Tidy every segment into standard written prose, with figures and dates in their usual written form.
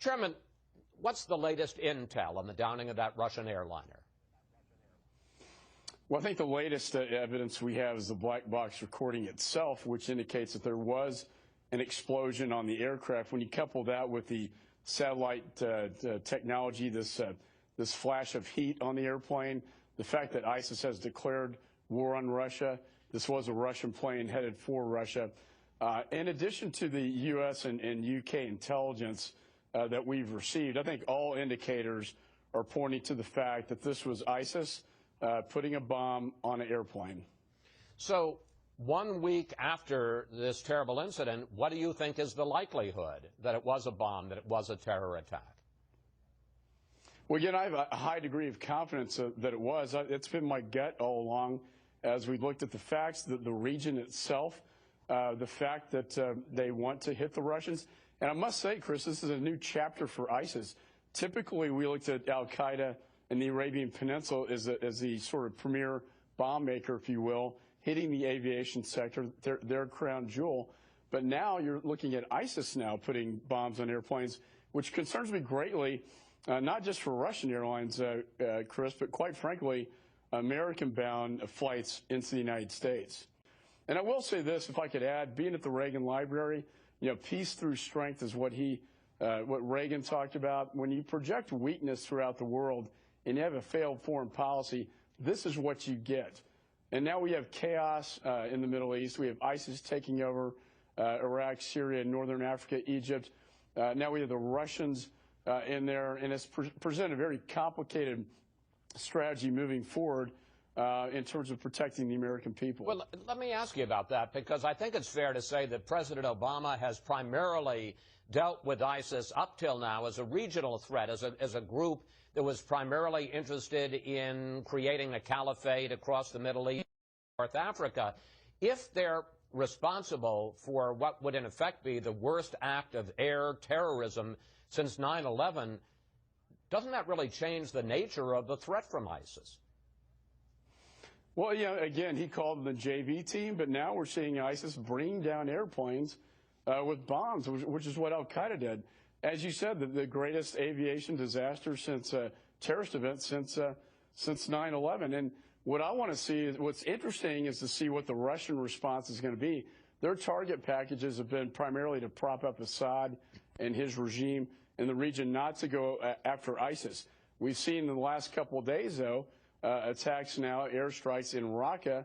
Chairman, what's the latest intel on the downing of that Russian airliner? Well, I think the latest evidence we have is the black box recording itself, which indicates that there was an explosion on the aircraft. When you couple that with the satellite technology, this flash of heat on the airplane, the fact that ISIS has declared war on Russia, this was a Russian plane headed for Russia. In addition to the U.S. and U.K. intelligence that we've received, I think all indicators are pointing to the fact that this was ISIS putting a bomb on an airplane. So 1 week after this terrible incident, what do you think is the likelihood that it was a bomb, that it was a terror attack? Well, again, I have a high degree of confidence that it was. It's been my gut all along as we looked at the facts, the region itself, the fact that they want to hit the Russians. And I must say, Chris, this is a new chapter for ISIS. Typically, we looked at al-Qaeda in the Arabian Peninsula as the sort of premier bomb maker, if you will, hitting the aviation sector, their crown jewel. But now you're looking at ISIS now putting bombs on airplanes, which concerns me greatly, not just for Russian airlines, Chris, but quite frankly, American-bound flights into the United States. And I will say this, if I could add, being at the Reagan Library, peace through strength is what Reagan talked about. When you project weakness throughout the world and you have a failed foreign policy, this is what you get. And now we have chaos in the Middle East. We have ISIS taking over Iraq, Syria, Northern Africa, Egypt. Now we have the Russians in there, and it's presented a very complicated strategy moving forward in terms of protecting the American people. Well, let me ask you about that, because I think it's fair to say that President Obama has primarily dealt with ISIS up till now as a regional threat, as a group that was primarily interested in creating a caliphate across the Middle East, North Africa. If they're responsible for what would in effect be the worst act of air terrorism since 9/11, doesn't that really change the nature of the threat from ISIS? Well, again, he called them the JV team, but now we're seeing ISIS bring down airplanes with bombs, which is what al-Qaeda did. As you said, the greatest aviation disaster since terrorist event since 9/11. And what I want to see is, what's interesting is to see what the Russian response is going to be. Their target packages have been primarily to prop up Assad and his regime in the region, not to go after ISIS. We've seen in the last couple of days, though, attacks now, airstrikes in Raqqa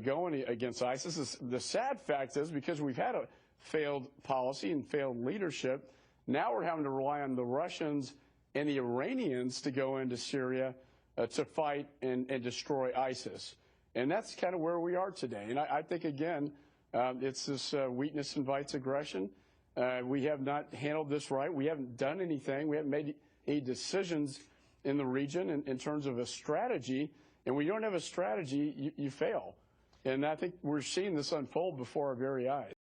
going against ISIS. The sad fact is, because we've had a failed policy and failed leadership, now we're having to rely on the Russians and the Iranians to go into Syria to fight and destroy ISIS. And that's kind of where we are today. And I think, again, it's this weakness invites aggression. We have not handled this right. We haven't done anything. We haven't made any decisions in the region in terms of a strategy. And when you don't have a strategy, you fail. And I think we're seeing this unfold before our very eyes.